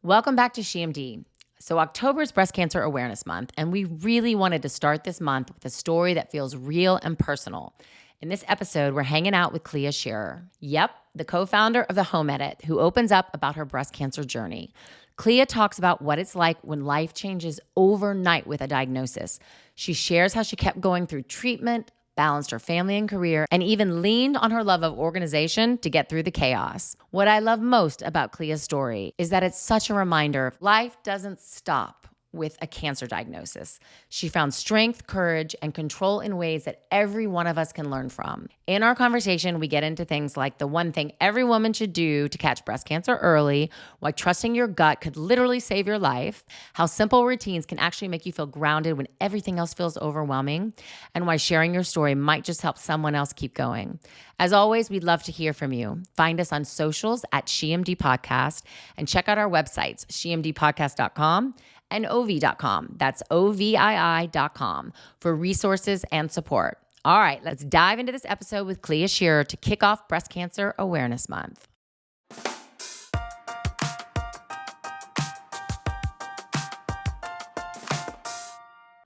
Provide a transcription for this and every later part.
Welcome back to SheMD. So October is Breast Cancer Awareness Month, and we really wanted to start this month with a story that feels real and personal. In this episode, we're hanging out with Clea Shearer. Yep, the co-founder of The Home Edit, who opens up about her breast cancer journey. Clea talks about what it's like when life changes overnight with a diagnosis. She shares how she kept going through treatment, balanced her family and career, and even leaned on her love of organization to get through the chaos. What I love most about Clea's story is that it's such a reminder life doesn't stop with a cancer diagnosis. She found strength, courage, and control in ways that every one of us can learn from. In our conversation, we get into things like the one thing every woman should do to catch breast cancer early, why trusting your gut could literally save your life, how simple routines can actually make you feel grounded when everything else feels overwhelming, and why sharing your story might just help someone else keep going. As always, we'd love to hear from you. Find us on socials at SheMD Podcast and check out our websites, shemdpodcast.com and OV.com. That's OVII.com for resources and support. All right, let's dive into this episode with Clea Shearer to kick off Breast Cancer Awareness Month.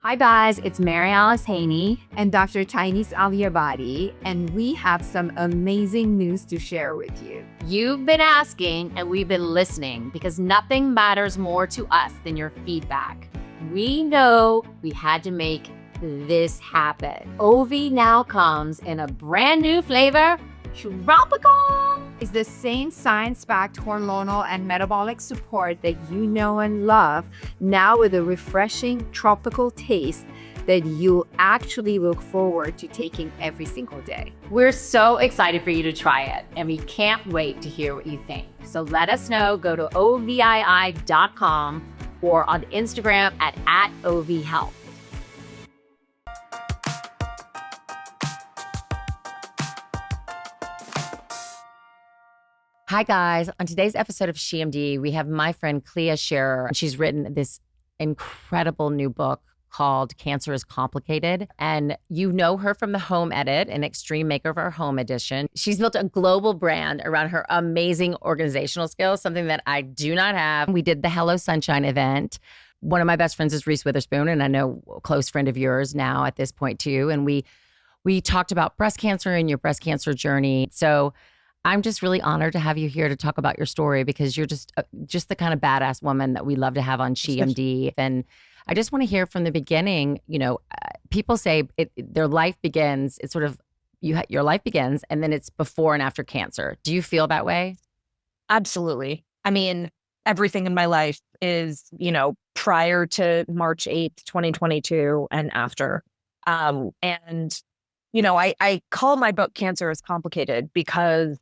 Hi guys, it's Mary Alice Haney and Dr. Chinese Aliabadi, and we have some amazing news to share with you. You've been asking and we've been listening because nothing matters more to us than your feedback. We know we had to make this happen. OV now comes in a brand new flavor, tropical. It's the same science-backed hormonal and metabolic support that you know and love, now with a refreshing tropical taste that you actually look forward to taking every single day. We're so excited for you to try it, and we can't wait to hear what you think. So let us know. Go to OVII.com or on Instagram at OVHealth. Hi, guys. On today's episode of SheMD, we have my friend Clea Shearer. She's written this incredible new book called Cancer is Complicated. And you know her from The Home Edit, an extreme makeover home edition. She's built a global brand around her amazing organizational skills, something that I do not have. We did the Hello Sunshine event. One of my best friends is Reese Witherspoon, and I know a close friend of yours now at this point too. And we talked about breast cancer and your breast cancer journey. So I'm just really honored to have you here to talk about your story because you're just the kind of badass woman that we love to have on SheMD. And I just want to hear from the beginning. You know, people say their life begins. It's sort of your life begins, and then it's before and after cancer. Do you feel that way? Absolutely. I mean, everything in my life is, prior to March 8th, 2022 and after. I call my book Cancer is Complicated because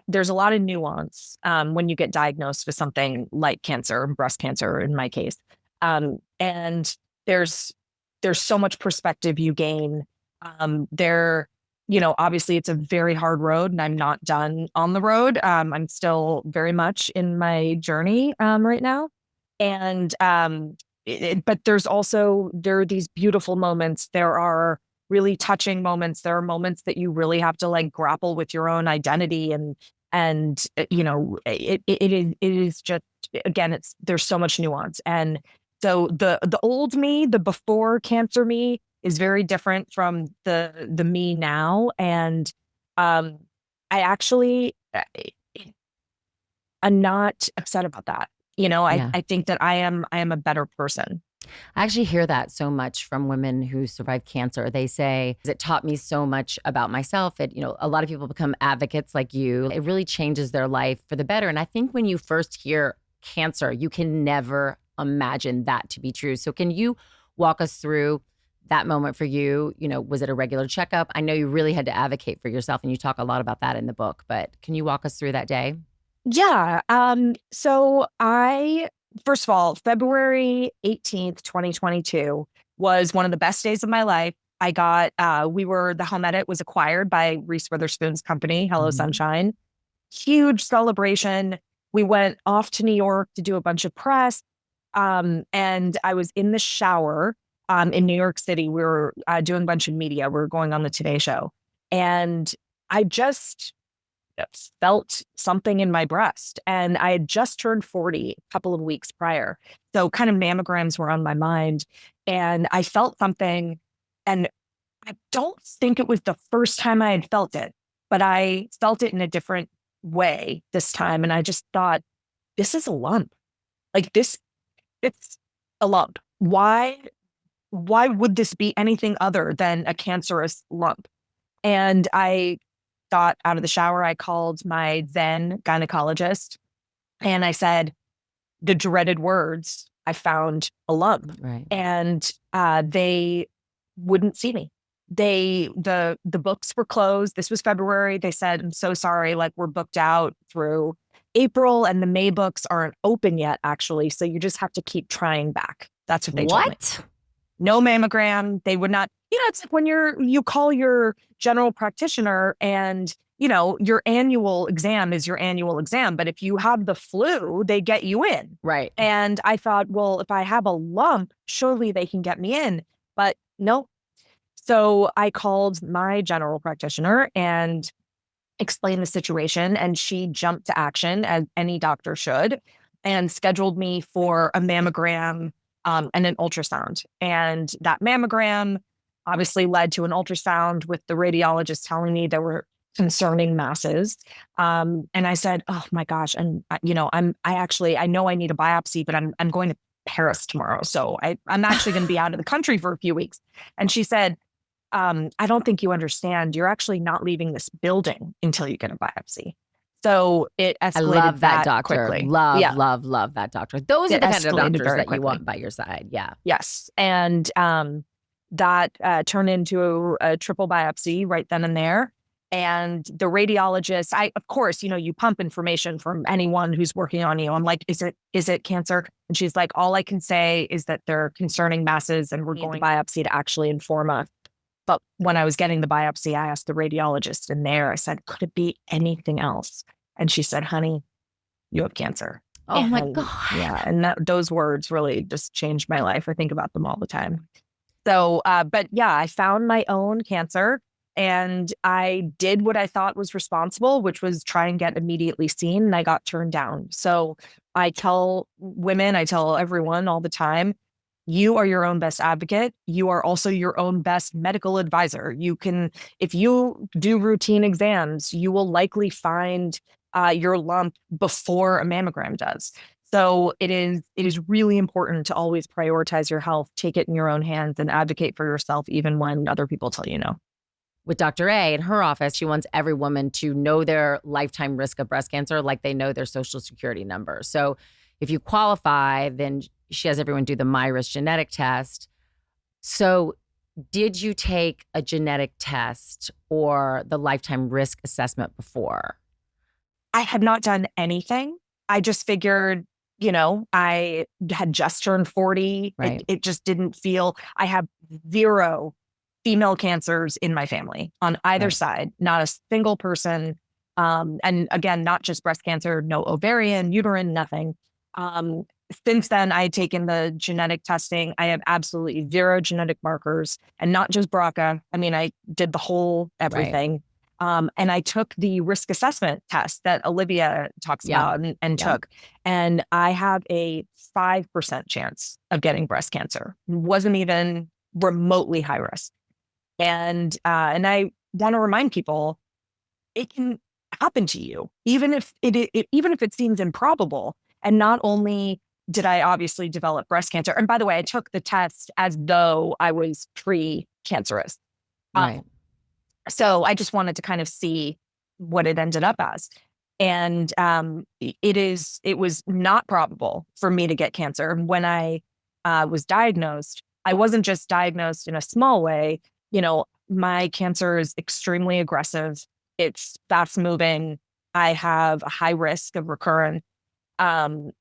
there's a lot of nuance when you get diagnosed with something like cancer, breast cancer in my case. And there's so much perspective you gain. Obviously it's a very hard road and I'm not done on the road. I'm still very much in my journey right now. And but there are these beautiful moments. There are really touching moments. There are moments that you really have to grapple with your own identity and it is just, again, there's so much nuance. And so the old me, the before cancer me is very different from the me now. And I'm not upset about that. I think that I am a better person. I actually hear that so much from women who survive cancer. They say, it taught me so much about myself. A lot of people become advocates like you. It really changes their life for the better. And I think when you first hear cancer, you can never imagine that to be true. So can you walk us through that moment for you? Was it a regular checkup? I know you really had to advocate for yourself and you talk a lot about that in the book, but can you walk us through that day? Yeah. So first of all, February 18th, 2022 was one of the best days of my life. The Home Edit was acquired by Reese Witherspoon's company, Hello Sunshine. Huge celebration. We went off to New York to do a bunch of press. And I was in the shower in New York City. We were doing a bunch of media. We were going on the Today Show. And felt something in my breast. And I had just turned 40 a couple of weeks prior. So kind of mammograms were on my mind. And I felt something. And I don't think it was the first time I had felt it, but I felt it in a different way this time. And I just thought, this is a lump. Like this, it's a lump. Why would this be anything other than a cancerous lump? And I got out of the shower. I called my then gynecologist and I said the dreaded words, I found a lump. Right. And they wouldn't see me. The books were closed. This was February. They said, I'm so sorry, like we're booked out through April and the May books aren't open yet, actually. So you just have to keep trying back. That's what they told me. What? No mammogram. They would not, it's like when you call your general practitioner and, your annual exam is your annual exam. But if you have the flu, they get you in. Right. And I thought, well, if I have a lump, surely they can get me in. But no. So I called my general practitioner and explained the situation. And she jumped to action, as any doctor should, and scheduled me for a mammogram and an ultrasound. And that mammogram obviously led to an ultrasound with the radiologist telling me there were concerning masses. And I said, oh my gosh. And I know I need a biopsy, but I'm going to Paris tomorrow. So I'm actually going to be out of the country for a few weeks. And she said, I don't think you understand. You're actually not leaving this building until you get a biopsy. So it escalated. I love that doctor. Quickly. Love that doctor. Those are the kind of doctors that you want by your side. Yeah. Yes. And that turned into a triple biopsy right then and there. And the radiologist, of course, you pump information from anyone who's working on you. I'm like, is it cancer? And she's like, all I can say is that they're concerning masses and we're going to biopsy to actually inform us. But when I was getting the biopsy, I asked the radiologist in there, I said, could it be anything else? And she said, honey, you have cancer. Oh my God. Yeah. And those words really just changed my life. I think about them all the time. So, but yeah, I found my own cancer and I did what I thought was responsible, which was try and get immediately seen. And I got turned down. So I tell everyone all the time, you are your own best advocate. You are also your own best medical advisor. If you do routine exams, you will likely find your lump before a mammogram does. So it is really important to always prioritize your health, take it in your own hands, and advocate for yourself, even when other people tell you no. With Dr. A in her office, she wants every woman to know their lifetime risk of breast cancer like they know their social security number. So if you qualify, then she has everyone do the MyRisk genetic test. So did you take a genetic test or the lifetime risk assessment before? I had not done anything. I just figured, I had just turned 40. Right. It just didn't feel, I have 0 female cancers in my family on either side, not a single person. And again, not just breast cancer, no ovarian, uterine, nothing. Since then, I had taken the genetic testing. I have absolutely 0 genetic markers, and not just BRCA. I mean, I did the whole everything. Right. And I took the risk assessment test that Olivia talks about and took. And I have a 5% chance of getting breast cancer. It wasn't even remotely high risk. And I want to remind people, it can happen to you, even if it seems improbable. And not only did I obviously develop breast cancer, and by the way, I took the test as though I was pre-cancerous. Right. So I just wanted to kind of see what it ended up as. And it was not probable for me to get cancer. When I was diagnosed, I wasn't just diagnosed in a small way. My cancer is extremely aggressive. It's fast moving. I have a high risk of recurrence. I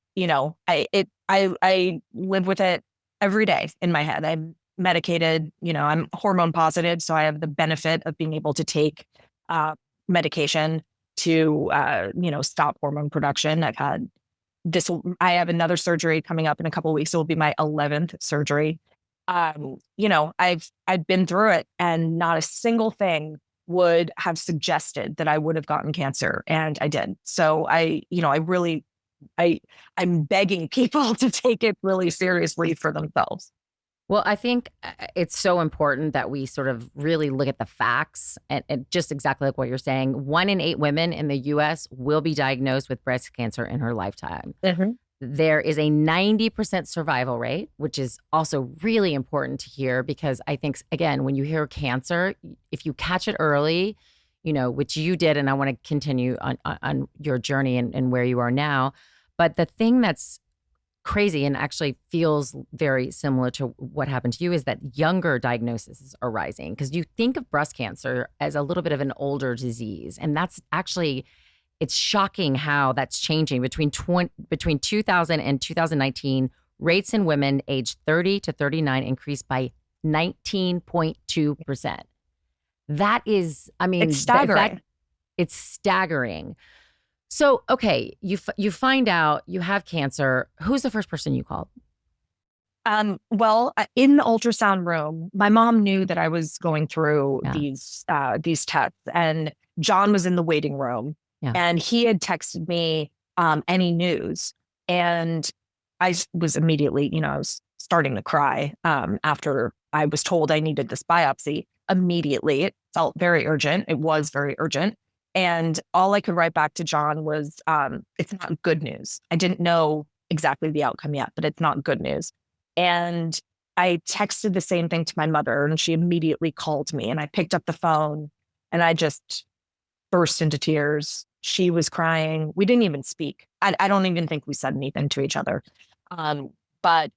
live with it every day in my head. I'm medicated, I'm hormone positive. So I have the benefit of being able to take medication to, stop hormone production. I have another surgery coming up in a couple of weeks. It will be my 11th surgery. I've been through it, and not a single thing would have suggested that I would have gotten cancer, and I did. So I'm begging people to take it really seriously for themselves. Well, I think it's so important that we sort of really look at the facts and just exactly like what you're saying. 1 in 8 women in the US will be diagnosed with breast cancer in her lifetime. Mm-hmm. There is a 90% survival rate, which is also really important to hear because I think, again, when you hear cancer, if you catch it early, which you did, and I want to continue on your journey and where you are now. But the thing that's crazy and actually feels very similar to what happened to you is that younger diagnoses are rising because you think of breast cancer as a little bit of an older disease. And that's actually, it's shocking how that's changing between 2000 and 2019. Rates in women aged 30 to 39 increased by 19.2%. That is, I mean, it's staggering. It's staggering. So, okay, you find out you have cancer. Who's the first person you called? Well, in the ultrasound room, my mom knew that I was going through these tests, and John was in the waiting room, and he had texted me any news, and I was immediately, I was starting to cry after I was told I needed this biopsy. Immediately, it felt very urgent. It was very urgent. And all I could write back to John was, it's not good news. I didn't know exactly the outcome yet, but it's not good news. And I texted the same thing to my mother, and she immediately called me, and I picked up the phone and I just burst into tears. She was crying. We didn't even speak. I don't even think we said anything to each other. But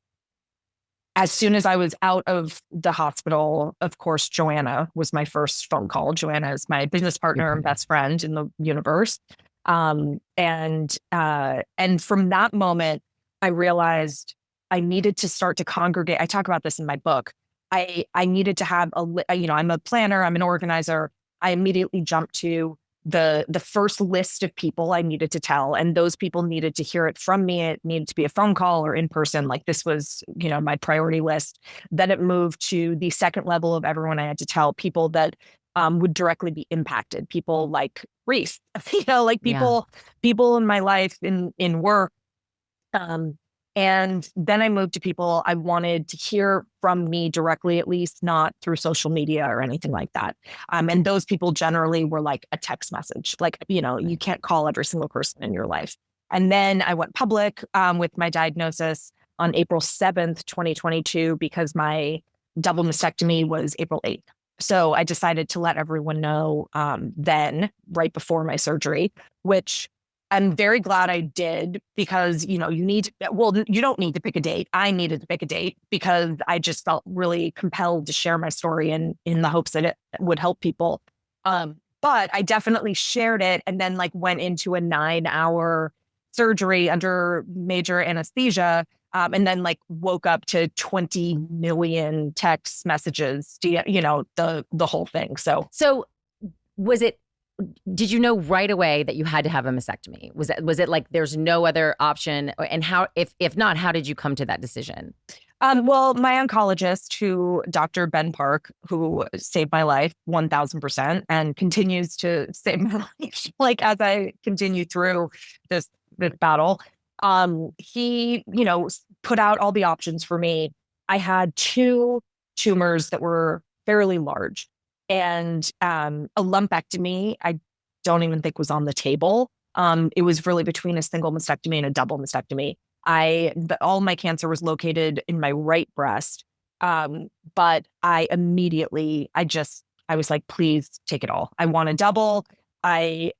as soon as I was out of the hospital, of course, Joanna was my first phone call. Joanna is my business partner and best friend in the universe. And from that moment, I realized I needed to start to congregate. I talk about this in my book. I needed to have I'm a planner, I'm an organizer. I immediately jumped to the first list of people I needed to tell, and those people needed to hear it from me. It needed to be a phone call or in person. Like this was, my priority list. Then it moved to the second level of everyone I had to tell, people that would directly be impacted, people like Reese, people in my life, in work. And then I moved to people I wanted to hear from me directly, at least not through social media or anything like that. And those people generally were like a text message, like, you can't call every single person in your life. And then I went public with my diagnosis on April 7th, 2022, because my double mastectomy was April 8th. So I decided to let everyone know then, right before my surgery, which I'm very glad I did because, you don't need to pick a date. I needed to pick a date because I just felt really compelled to share my story in the hopes that it would help people. But I definitely shared it and then went into a 9-hour surgery under major anesthesia. And then woke up to 20 million text messages, the whole thing. So did you know right away that you had to have a mastectomy? Was it like there's no other option? And how, if not, how did you come to that decision? Well, my oncologist, Dr. Ben Park, who saved my life 1000% and continues to save my life, as I continue through this battle, he, put out all the options for me. I had 2 tumors that were fairly large. And a lumpectomy, I don't even think was on the table. It was really between a single mastectomy and a double mastectomy. All my cancer was located in my right breast. But I immediately, I was like, please take it all. I want a double. I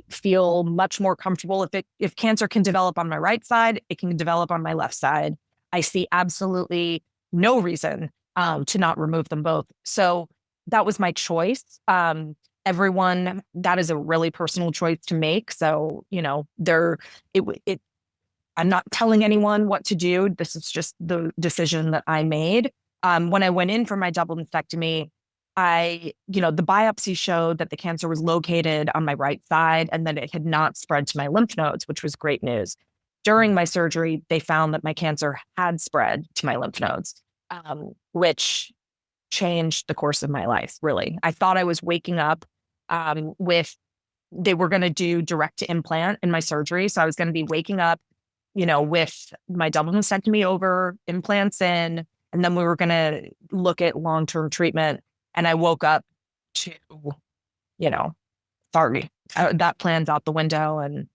feel much more comfortable if cancer can develop on my right side, it can develop on my left side. I see absolutely no reason to not remove them both. So that was my choice. Everyone, that is a really personal choice to make. So, I'm not telling anyone what to do. This is just the decision that I made. When I went in for my double mastectomy, the biopsy showed that the cancer was located on my right side and that it had not spread to my lymph nodes, which was great news. During my surgery, they found that my cancer had spread to my lymph nodes, which changed the course of my life, really. I thought I was waking up They were going to do direct to implant in my surgery. So I was going to be waking up, with my double mastectomy over, implants in, and then we were going to look at long-term treatment. And I woke up to, sorry, that plan's out the window, and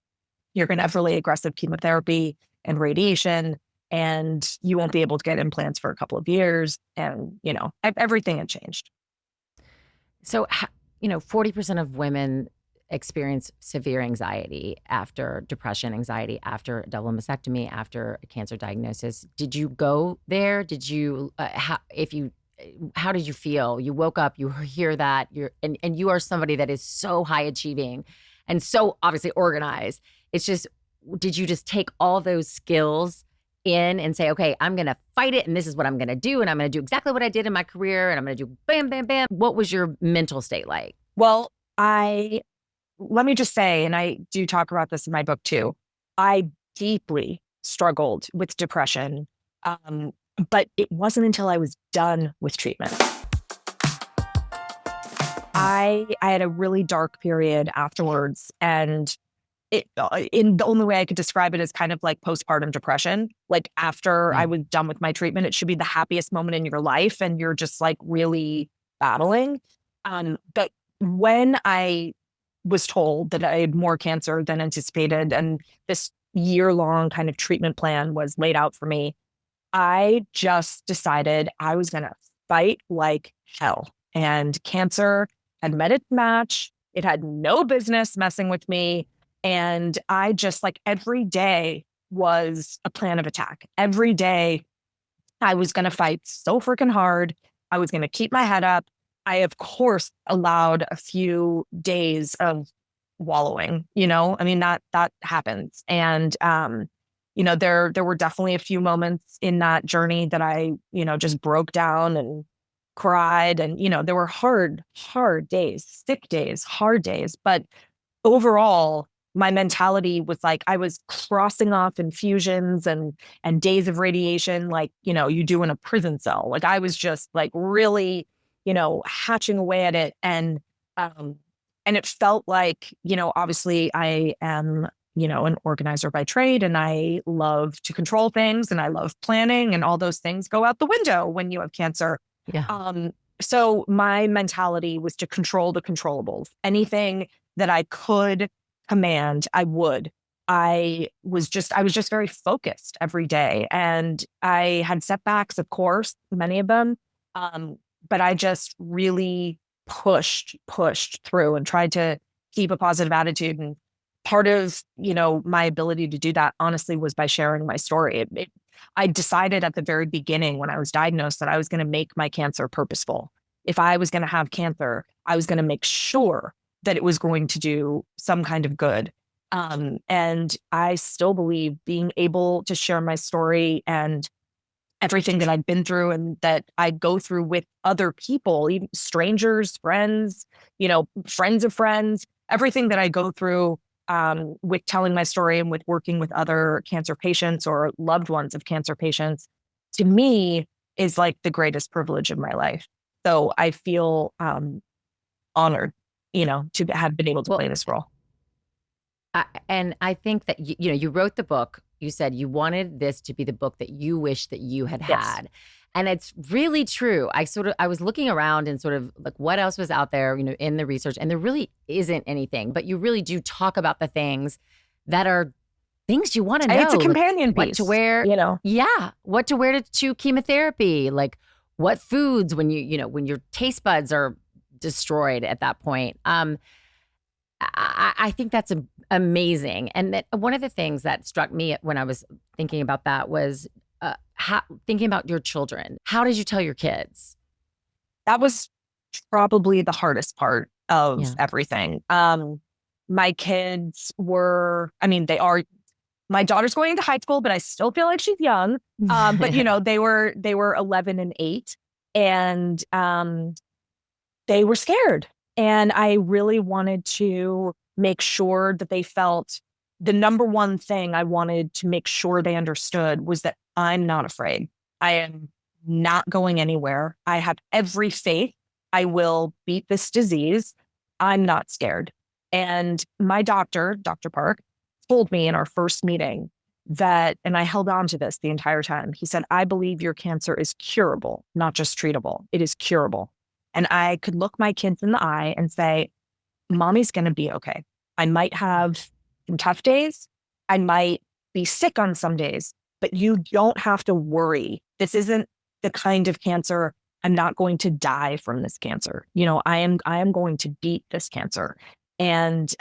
you're going to have really aggressive chemotherapy and radiation, and you won't be able to get implants for a couple of years. And, everything had changed. So, 40% of women experience severe anxiety after depression, anxiety after a double mastectomy, after a cancer diagnosis. Did you go there? Did you, how did you feel? You woke up, you hear that, and you are somebody that is so high achieving and so obviously organized. It's just, did you just take all those skills in and say, okay, I'm going to fight it, and this is what I'm going to do, and I'm going to do exactly what I did in my career, and I'm going to do bam, bam, bam. What was your mental state like? Well, let me just say, and I do talk about this in my book too, I deeply struggled with depression, but it wasn't until I was done with treatment. I had a really dark period afterwards, and in the only way I could describe it is kind of like postpartum depression. Like after I was done with my treatment, it should be the happiest moment in your life, and you're just like really battling. But when I was told that I had more cancer than anticipated, and this year-long kind of treatment plan was laid out for me, I just decided I was going to fight like hell. And cancer had met its match. It had no business messing with me. And I just every day was a plan of attack. Every day I was going to fight so freaking hard. I was going to keep my head up. I, of course, allowed a few days of wallowing, I mean, that happens. And, there were definitely a few moments in that journey that I, just broke down and cried. And, there were hard days, sick days, hard days. But overall, my mentality was I was crossing off infusions and days of radiation, you do in a prison cell. I was just really, hatching away at it. And it felt obviously I am, an organizer by trade, and I love to control things, and I love planning, and all those things go out the window when you have cancer. Yeah. So my mentality was to control the controllables. Anything that I could command, I would. I was just very focused every day, and I had setbacks, of course, many of them. But I just really pushed through and tried to keep a positive attitude. And part of, my ability to do that, honestly, was by sharing my story. I decided at the very beginning when I was diagnosed that I was going to make my cancer purposeful. If I was going to have cancer, I was going to make sure that it was going to do some kind of good. And I still believe being able to share my story and everything that I've been through and that I go through with other people, even strangers, friends, friends of friends, everything that I go through with telling my story and with working with other cancer patients or loved ones of cancer patients, to me is the greatest privilege of my life. So I feel honored, to have been able to play this role. And I think that, you wrote the book. You said you wanted this to be the book that you wish that you had had. Yes. And it's really true. I was looking around and sort of what else was out there, in the research, and there really isn't anything, but you really do talk about the things that are things you want to know. It's a companion piece. What to wear, Yeah. What to wear to chemotherapy, what foods when when your taste buds are destroyed at that point. I think that's amazing. And that one of the things that struck me when I was thinking about that was thinking about your children. How did you tell your kids? That was probably the hardest part of everything. My kids were, my daughter's going into high school, but I still feel like she's young. But they were 11 and 8, and they were scared. And I really wanted to make sure that they felt the number one thing I wanted to make sure they understood was that I'm not afraid. I am not going anywhere. I have every faith I will beat this disease. I'm not scared. And my doctor, Dr. Park, told me in our first meeting that, and I held on to this the entire time. He said, I believe your cancer is curable, not just treatable. It is curable. And I could look my kids in the eye and say, mommy's going to be okay. I might have some tough days. I might be sick on some days, but you don't have to worry. This isn't the kind of cancer. I'm not going to die from this cancer. You know, I am going to beat this cancer. And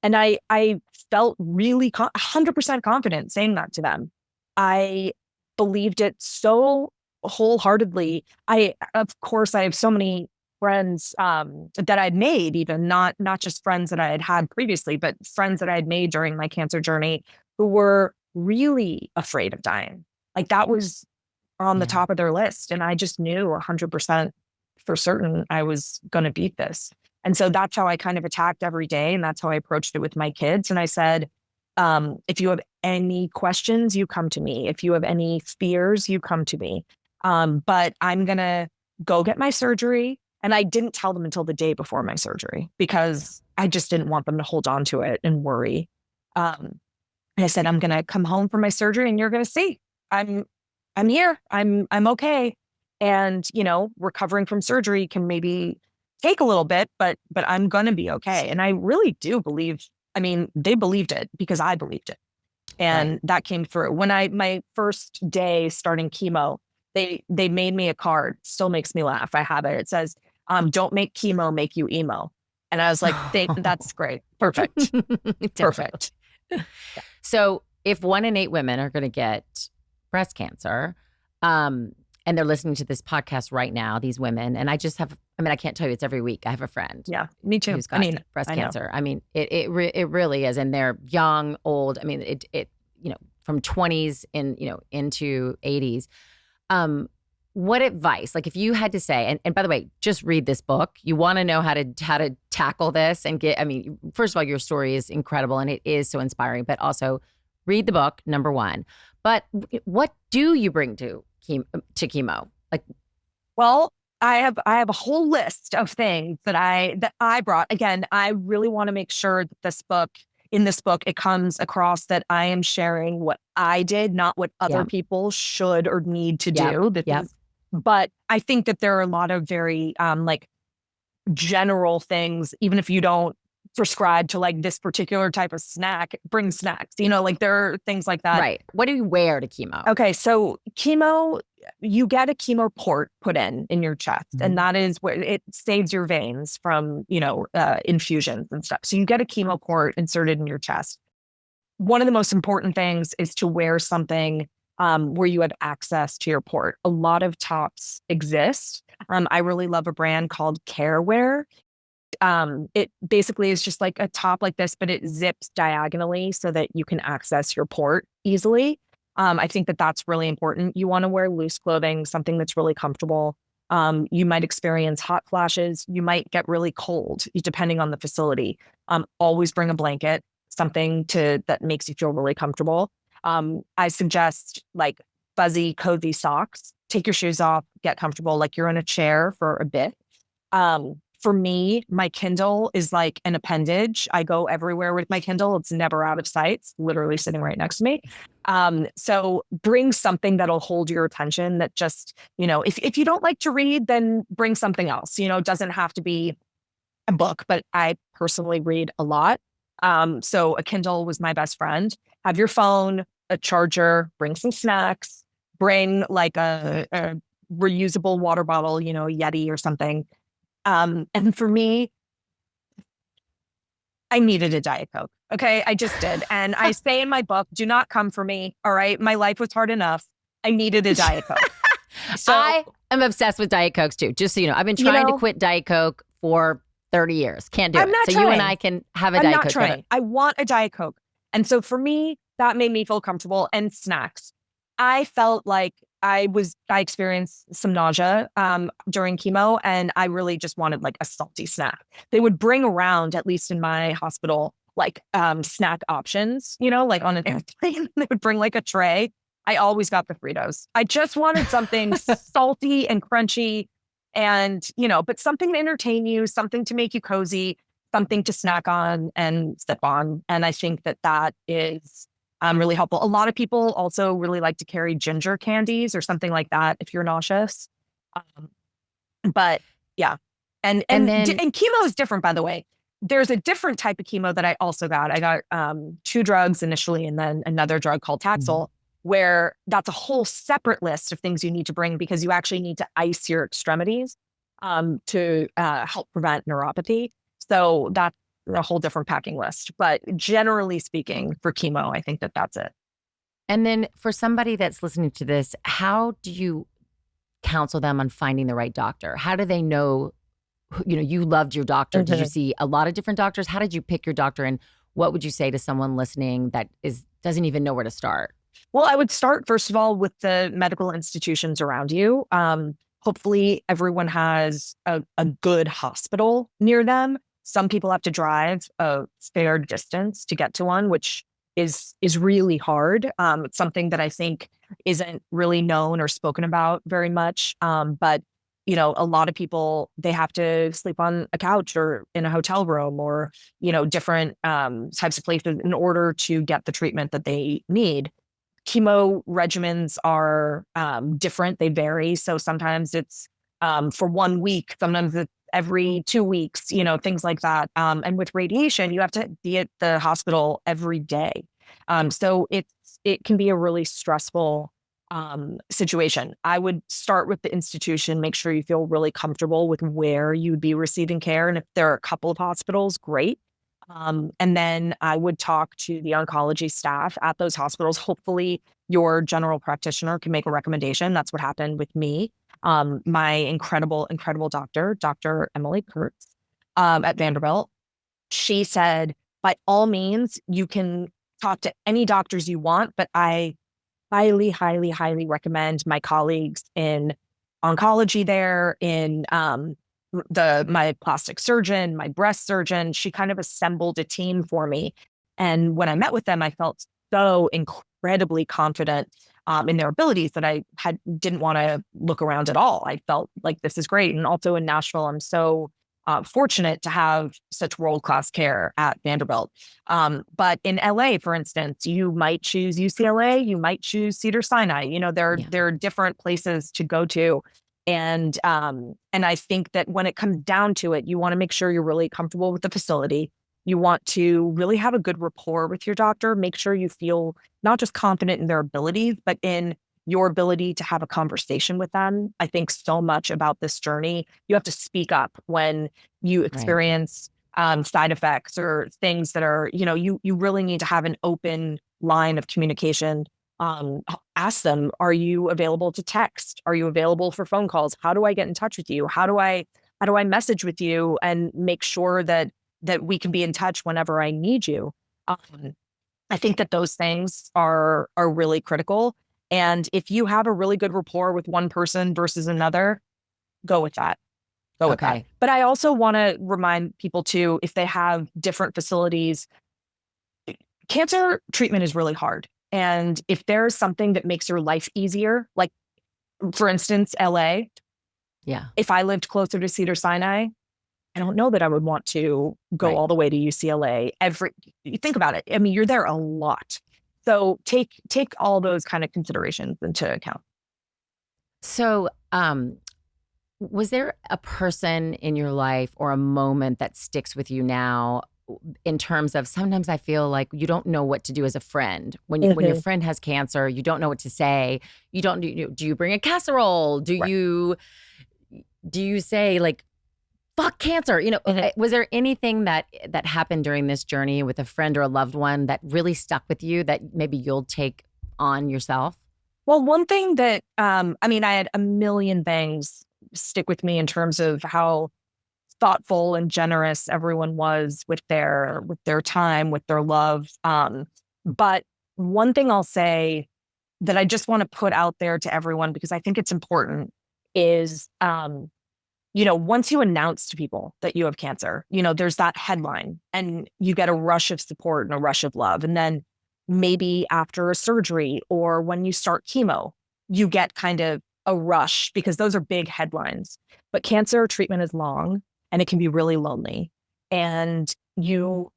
I felt really 100% confident saying that to them. I believed it so wholeheartedly. Of course, I have so many friends that I'd made, even not just friends that I had previously, but friends that I had made during my cancer journey who were really afraid of dying. Like that was on the top of their list. And I just knew 100% for certain I was going to beat this. And so that's how I kind of attacked every day. And that's how I approached it with my kids. And I said, if you have any questions, you come to me. If you have any fears, you come to me. But I'm going to go get my surgery. And I didn't tell them until the day before my surgery because I just didn't want them to hold on to it and worry. And I said, I'm going to come home from my surgery and you're going to see I'm here. I'm okay. And, you know, recovering from surgery can maybe take a little bit, but I'm going to be okay. And I really do believe, I mean, they believed it because I believed it. And that came through. When my first day starting chemo, they made me a card, still makes me laugh. I have it. It says, don't make chemo make you emo. And I was like, that's great. Perfect. Perfect. So if 1 in 8 women are going to get breast cancer, and they're listening to this podcast right now, these women, and I can't tell you, it's every week. I have a friend. Yeah, me too. Who's got breast cancer. I mean, it really is. And they're young, old. I mean, it you know, from 20s into 80s. What advice, like if you had to say, and by the way, just read this book. You want to know how to tackle this and first of all, your story is incredible and it is so inspiring, but also read the book, number one. But what do you bring to chemo? Like, well, I have a whole list of things that I brought. Again, I really want to make sure that in this book, it comes across that I am sharing what I did, not what other people should or need to do. But I think that there are a lot of very like general things, even if you don't prescribe to like this particular type of snack, bring snacks, you know, like there are things like that. Right. What do you wear to chemo? Okay. So chemo, you get a chemo port put in your chest, and that is where it saves your veins from, infusions and stuff. So you get a chemo port inserted in your chest. One of the most important things is to wear something where you have access to your port. A lot of tops exist. I really love a brand called Carewear. It basically is just like a top like this, but it zips diagonally so that you can access your port easily. I think that that's really important. You want to wear loose clothing, something that's really comfortable. You might experience hot flashes. You might get really cold, depending on the facility. Always bring a blanket, something that makes you feel really comfortable. I suggest like fuzzy, cozy socks. Take your shoes off, get comfortable, like you're in a chair for a bit. For me, my Kindle is like an appendage. I go everywhere with my Kindle. It's never out of sight. It's literally sitting right next to me. So bring something that'll hold your attention that just, if you don't like to read, then bring something else. It doesn't have to be a book, but I personally read a lot. So a Kindle was my best friend. Have your phone, a charger, bring some snacks, bring like a reusable water bottle, a Yeti or something. And for me, I needed a Diet Coke. Okay. I just did. And I say in my book, do not come for me. All right. My life was hard enough. I needed a Diet Coke. So I am obsessed with Diet Cokes too. Just so you know, I've been trying to quit Diet Coke for 30 years. Can't do it. So trying. You and I can have a Diet Coke. Trying. I want a Diet Coke. And so for me, that made me feel comfortable. And snacks. I felt like I experienced some nausea during chemo, and I really just wanted like a salty snack. They would bring around, at least in my hospital, like snack options, like on an airplane. They would bring like a tray. I always got the Fritos. I just wanted something salty and crunchy And, but something to entertain you, something to make you cozy, something to snack on and sip on. And I think that is really helpful. A lot of people also really like to carry ginger candies or something like that if you're nauseous. But yeah. And then chemo is different, by the way. There's a different type of chemo that I also got. I got 2 drugs initially and then another drug called Taxol, where that's a whole separate list of things you need to bring because you actually need to ice your extremities to help prevent neuropathy. So that's a whole different packing list. But generally speaking, for chemo, I think that's it. And then for somebody that's listening to this, how do you counsel them on finding the right doctor? How do they know, you loved your doctor? Did you see a lot of different doctors? How did you pick your doctor? And what would you say to someone listening that doesn't even know where to start? Well, I would start, first of all, with the medical institutions around you. Hopefully, everyone has a good hospital near them. Some people have to drive a fair distance to get to one, which is really hard. It's something that I think isn't really known or spoken about very much. But a lot of people, they have to sleep on a couch or in a hotel room or, different types of places in order to get the treatment that they need. Chemo regimens are different. They vary. So sometimes it's for 1 week, sometimes it's every 2 weeks, things like that. And with radiation, you have to be at the hospital every day. So it can be a really stressful situation. I would start with the institution, make sure you feel really comfortable with where you'd be receiving care. And if there are a couple of hospitals, great. And then I would talk to the oncology staff at those hospitals. Hopefully your general practitioner can make a recommendation. That's what happened with me. My incredible doctor, Dr. Emily Kurtz, at Vanderbilt, she said, by all means, you can talk to any doctors you want, but I highly, highly, highly recommend my colleagues in oncology there, in my plastic surgeon, my breast surgeon. She kind of assembled a team for me. And when I met with them, I felt so incredibly confident in their abilities that I didn't want to look around at all. I felt like this is great. And also in Nashville, I'm so fortunate to have such world-class care at Vanderbilt. But in LA, for instance, you might choose UCLA, you might choose Cedars-Sinai. There are different places to go to. And I think that when it comes down to it, you want to make sure you're really comfortable with the facility. You want to really have a good rapport with your doctor. Make sure you feel not just confident in their abilities, but in your ability to have a conversation with them. I think so much about this journey. You have to speak up when you experience side effects or things that are, you really need to have an open line of communication. Ask them, are you available to text? Are you available for phone calls? How do I get in touch with you? How do I message with you and make sure that we can be in touch whenever I need you? I think that those things are really critical. And if you have a really good rapport with one person versus another, go with that. Go with that. But I also want to remind people too, if they have different facilities, cancer treatment is really hard. And if there's something that makes your life easier, like for instance, LA, if I lived closer to Cedars-Sinai, I don't know that I would want to go all the way to UCLA. Think about it. I mean, you're there a lot. So take all those kind of considerations into account. So, was there a person in your life or a moment that sticks with you now in terms of, sometimes I feel like you don't know what to do as a friend when your friend has cancer, you don't know what to say. You don't do you bring a casserole? Do you say like, fuck cancer? Was there anything that happened during this journey with a friend or a loved one that really stuck with you that maybe you'll take on yourself? Well, one thing that, I had a million things stick with me in terms of how thoughtful and generous everyone was with their time, with their love. But one thing I'll say that I just want to put out there to everyone, because I think it's important, is, once you announce to people that you have cancer, there's that headline and you get a rush of support and a rush of love. And then maybe after a surgery or when you start chemo, you get kind of a rush because those are big headlines. But cancer treatment is long and it can be really lonely. And you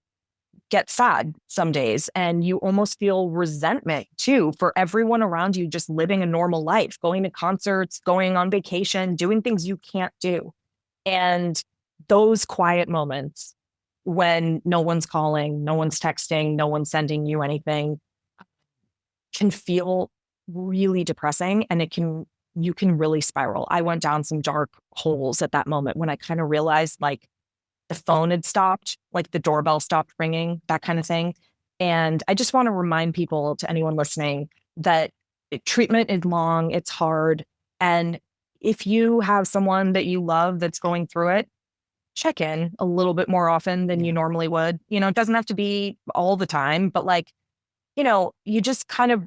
get sad some days and you almost feel resentment too for everyone around you just living a normal life, going to concerts, going on vacation, doing things you can't do. And those quiet moments when no one's calling, no one's texting, no one's sending you anything can feel really depressing, and you can really spiral. I went down some dark holes at that moment when I kind of realized like the phone had stopped, like the doorbell stopped ringing, that kind of thing. And I just want to remind people, to anyone listening, that treatment is long, it's hard. And if you have someone that you love that's going through it, check in a little bit more often than you normally would. You know, it doesn't have to be all the time, but like, you know, you just kind of,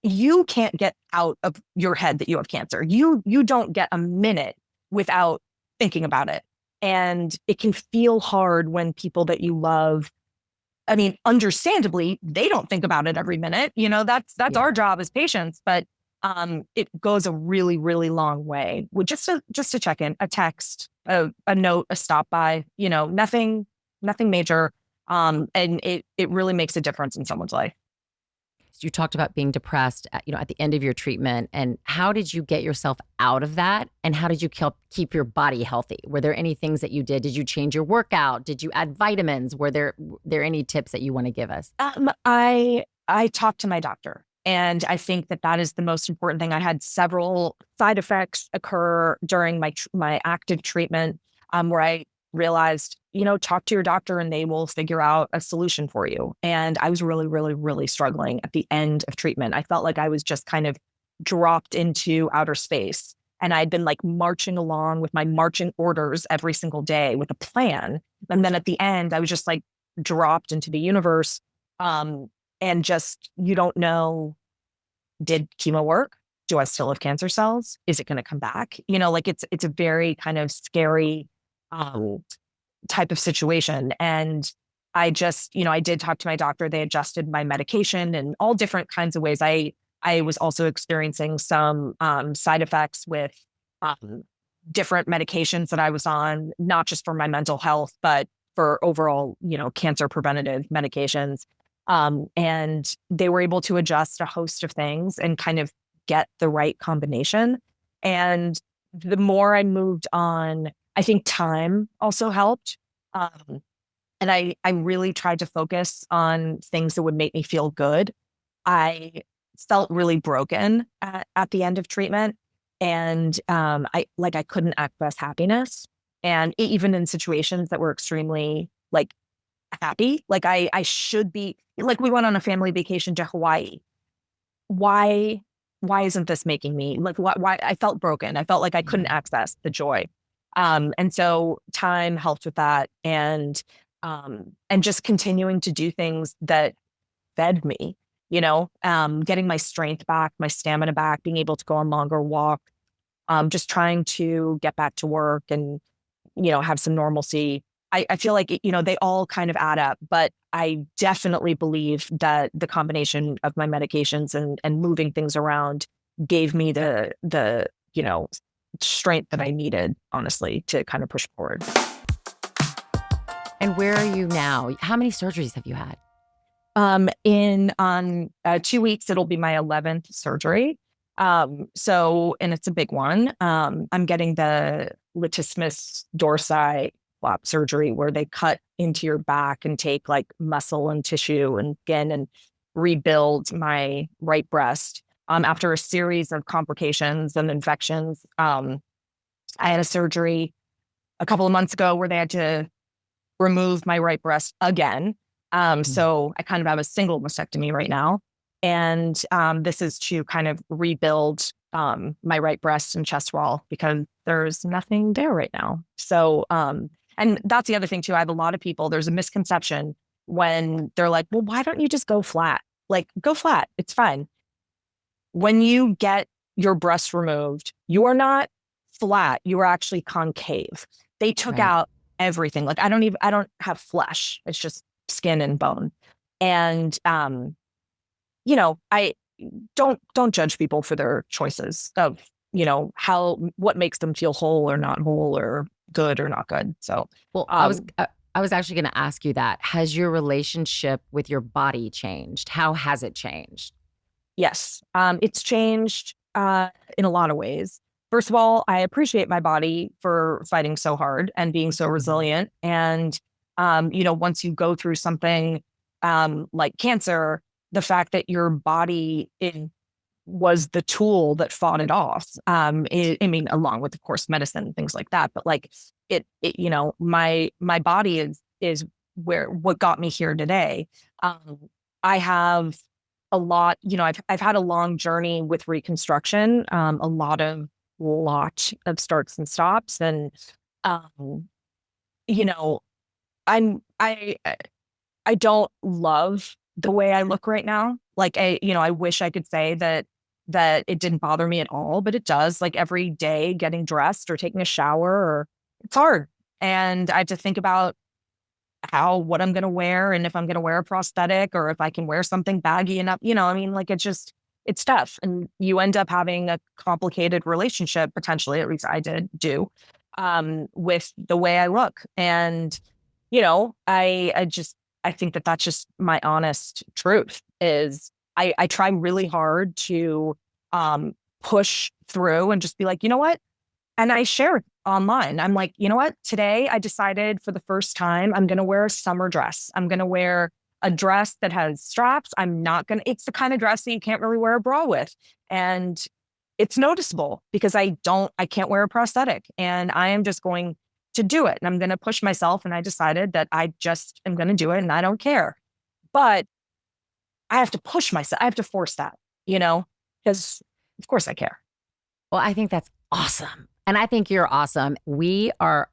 you can't get out of your head that you have cancer. You don't get a minute without thinking about it. And it can feel hard when people that you love, I mean, understandably, they don't think about it every minute. You know, that's our job as patients, but it goes a really, really long way with just to check in, a text, a note, a stop by, you know, nothing major. And it really makes a difference in someone's life. You talked about being depressed at, at the end of your treatment, and how did you get yourself out of that? And how did you keep your body healthy? Were there any things that you did? Did you change your workout? Did you add vitamins? Were there any tips that you want to give us? I talked to my doctor, and I think that is the most important thing. I had several side effects occur during my active treatment, where I realized, talk to your doctor and they will figure out a solution for you. And I was really, really, really struggling at the end of treatment. I felt like I was just kind of dropped into outer space. And I'd been like marching along with my marching orders every single day with a plan. And then at the end, I was just like dropped into the universe. And just, you don't know, did chemo work? Do I still have cancer cells? Is it going to come back? Like it's a very kind of scary type of situation. And I just, I did talk to my doctor. They adjusted my medication in all different kinds of ways. I was also experiencing some side effects with different medications that I was on, not just for my mental health, but for overall, cancer preventative medications. And they were able to adjust a host of things and kind of get the right combination. And the more I moved on, I think time also helped. And I really tried to focus on things that would make me feel good. I felt really broken at the end of treatment. And I couldn't access happiness. And even in situations that were extremely like happy, like I should be, like we went on a family vacation to Hawaii. Why isn't this making me like, why I felt broken? I felt like I couldn't access the joy. And so time helped with that, and just continuing to do things that fed me, getting my strength back, my stamina back, being able to go on longer walks, just trying to get back to work and, have some normalcy. I feel like, they all kind of add up, but I definitely believe that the combination of my medications and moving things around gave me the strength that I needed, honestly, to kind of push forward. And where are you now? How many surgeries have you had? In 2 weeks, it'll be my 11th surgery. And it's a big one. I'm getting the latissimus dorsi flap surgery, where they cut into your back and take like muscle and tissue and skin and rebuild my right breast. After a series of complications and infections, I had a surgery a couple of months ago where they had to remove my right breast again. So I kind of have a single mastectomy right now. And this is to kind of rebuild my right breast and chest wall because there's nothing there right now. So, and that's the other thing too. I have a lot of people, there's a misconception when they're like, well, why don't you just go flat? Like, go flat. It's fine. When you get your breast removed, you are not flat. You are actually concave. They took out everything. Like I don't have flesh. It's just skin and bone. And, I don't judge people for their choices of what makes them feel whole or not whole or good or not good. So, well, I was actually going to ask you that. Has your relationship with your body changed? How has it changed? yes, it's changed in a lot of ways. First of all, I appreciate my body for fighting so hard and being so resilient. And, once you go through something like cancer, the fact that your body was the tool that fought it off. I mean, along with, of course, medicine and things like that. But like my body is what got me here today. I have a lot, I've had a long journey with reconstruction, a lot of starts and stops. And, you know, I don't love the way I look right now. Like I wish I could say that it didn't bother me at all, but it does. Like every day getting dressed or taking a shower, or it's hard. And I have to think about what I'm going to wear, and if I'm going to wear a prosthetic, or if I can wear something baggy enough, I mean, like it's tough. And you end up having a complicated relationship, potentially, at least I do, with the way I look. And, I think that that's just my honest truth is I try really hard to push through and just be like, you know what? And I share it online. I'm like, you know what? Today I decided for the first time, I'm going to wear a summer dress. I'm going to wear a dress that has straps. It's the kind of dress that you can't really wear a bra with. And it's noticeable because I can't wear a prosthetic, and I am just going to do it. And I'm going to push myself. And I decided that I just am going to do it, and I don't care. But I have to push myself. I have to force that, because of course I care. Well, I think that's awesome. And I think you're awesome. We are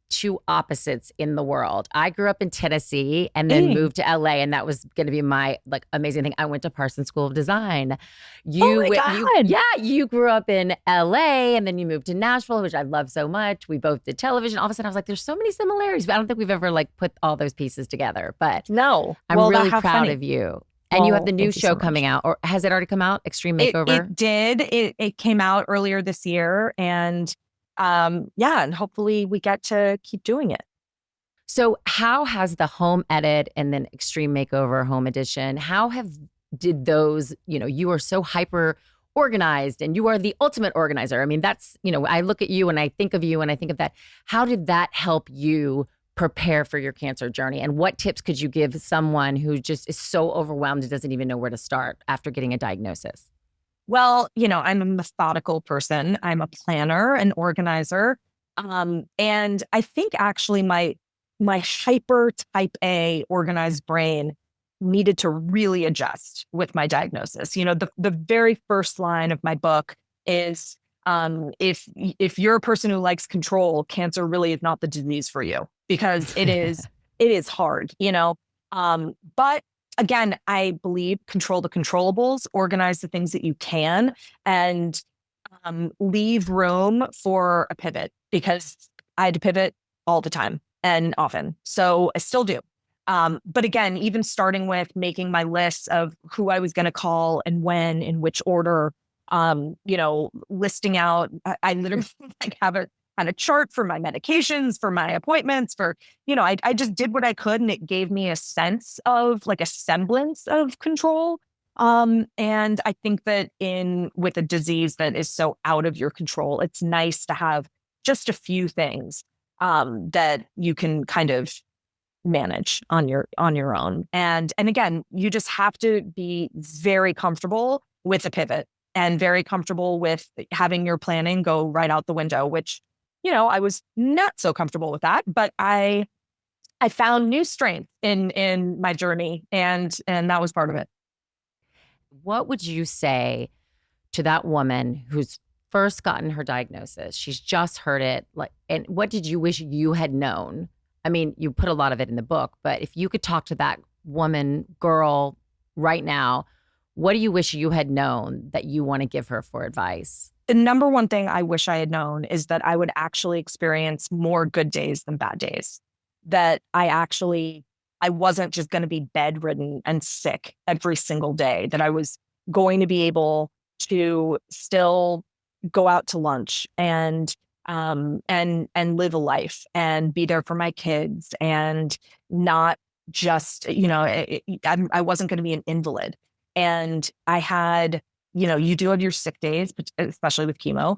two opposites in the world. I grew up in Tennessee and then moved to LA, and that was going to be my amazing thing. I went to Parsons School of Design. You grew up in LA and then you moved to Nashville, which I love so much. We both did television. All of a sudden I was like, there's so many similarities, but I don't think we've ever put all those pieces together. But no, I'm really proud of you. And you have the new show coming out, or has it already come out? Extreme Makeover? It did. It came out earlier this year, and and hopefully we get to keep doing it. So how has the home edit and then Extreme Makeover home edition, did those, you are so hyper organized and you are the ultimate organizer. I mean, that's, I look at you and I think of you and I think of that. How did that help you prepare for your cancer journey? And what tips could you give someone who just is so overwhelmed and doesn't even know where to start after getting a diagnosis? Well, I'm a methodical person. I'm a planner, an organizer. And I think actually my hyper type A organized brain needed to really adjust with my diagnosis. The very first line of my book is, if you're a person who likes control, cancer really is not the disease for you, because it is hard, but again, I believe control the controllables, organize the things that you can, and leave room for a pivot, because I had to pivot all the time and often. So I still do. But again, even starting with making my list of who I was going to call and when, in which order, listing out, I literally have a kind of chart for my medications, for my appointments, I just did what I could, and it gave me a sense of a semblance of control. And I think that with a disease that is so out of your control, it's nice to have just a few things, that you can kind of manage on your own. And again, you just have to be very comfortable with a pivot and very comfortable with having your planning go right out the window, which, I was not so comfortable with that, but I found new strength in my journey, and that was part of it. What would you say to that woman who's first gotten her diagnosis? She's just heard it. And what did you wish you had known? I mean, you put a lot of it in the book, but if you could talk to that girl right now, what do you wish you had known that you want to give her for advice? The number one thing I wish I had known is that I would actually experience more good days than bad days. That I wasn't just going to be bedridden and sick every single day, that I was going to be able to still go out to lunch and live a life and be there for my kids and not just, I wasn't going to be an invalid. And I had, you do have your sick days, but especially with chemo.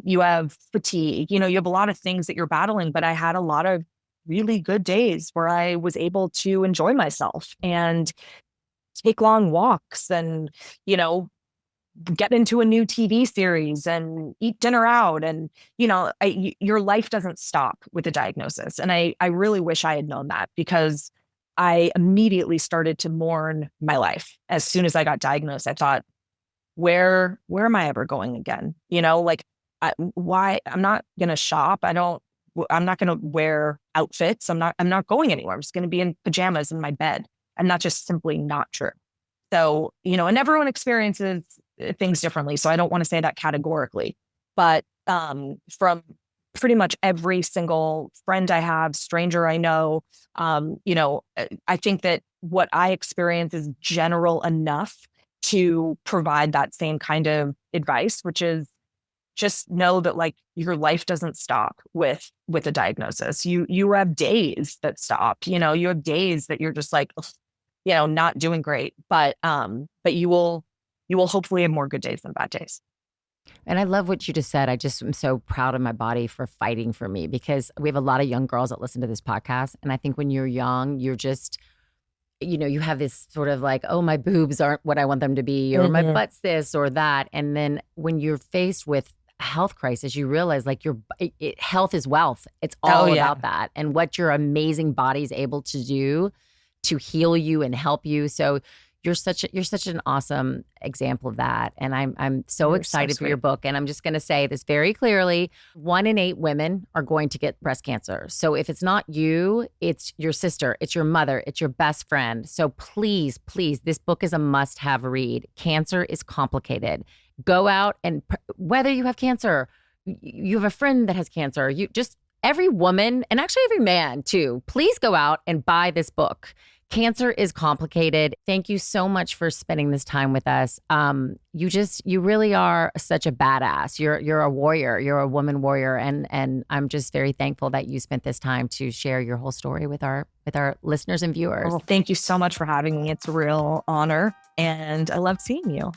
You have fatigue, you have a lot of things that you're battling, but I had a lot of really good days where I was able to enjoy myself and take long walks and, get into a new TV series and eat dinner out. And, your life doesn't stop with a diagnosis. And I really wish I had known that, because I immediately started to mourn my life. As soon as I got diagnosed, I thought, where am I ever going again? Why? I'm not going to shop. I'm not going to wear outfits. I'm not going anywhere. I'm just going to be in pajamas in my bed. And that's just simply not true. So, and everyone experiences things differently. So I don't want to say that categorically, but from pretty much every single friend I have, stranger I know, I think that what I experience is general enough to provide that same kind of advice, which is just know that your life doesn't stop with a diagnosis. You have days that stop, you have days that you're just not doing great, but you will hopefully have more good days than bad days. And I love what you just said. I just am so proud of my body for fighting for me, because we have a lot of young girls that listen to this podcast. And I think when you're young, you're just, you have this sort of oh, my boobs aren't what I want them to be, or my butt's this or that. And then when you're faced with a health crisis, you realize health is wealth. It's all about that. And what your amazing body is able to do to heal you and help you. So you're such an awesome example of that. And I'm so excited for your book. And I'm just going to say this very clearly. 1 in 8 women are going to get breast cancer. So if it's not you, it's your sister, it's your mother, it's your best friend. So please, this book is a must-have read. Cancer is complicated. Go out and whether you have cancer, you have a friend that has cancer, you just every woman, and actually every man too, please go out and buy this book. Cancer is complicated. Thank you so much for spending this time with us. You really are such a badass. You're a warrior. You're a woman warrior, and I'm just very thankful that you spent this time to share your whole story with our listeners and viewers. Well, thank you so much for having me. It's a real honor, and I love seeing you.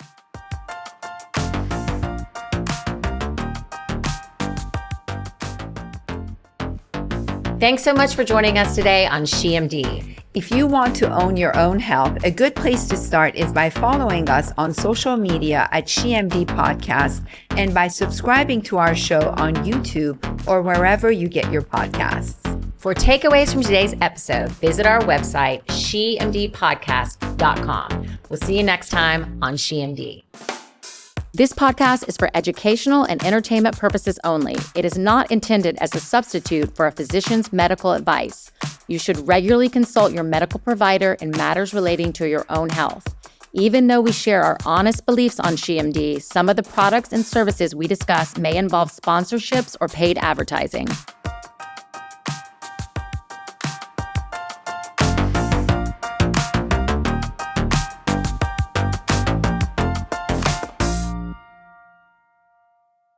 Thanks so much for joining us today on SheMD. If you want to own your own health, a good place to start is by following us on social media at SheMD Podcast and by subscribing to our show on YouTube or wherever you get your podcasts. For takeaways from today's episode, visit our website, shemdpodcast.com. We'll see you next time on SheMD. This podcast is for educational and entertainment purposes only. It is not intended as a substitute for a physician's medical advice. You should regularly consult your medical provider in matters relating to your own health. Even though we share our honest beliefs on SheMD, some of the products and services we discuss may involve sponsorships or paid advertising.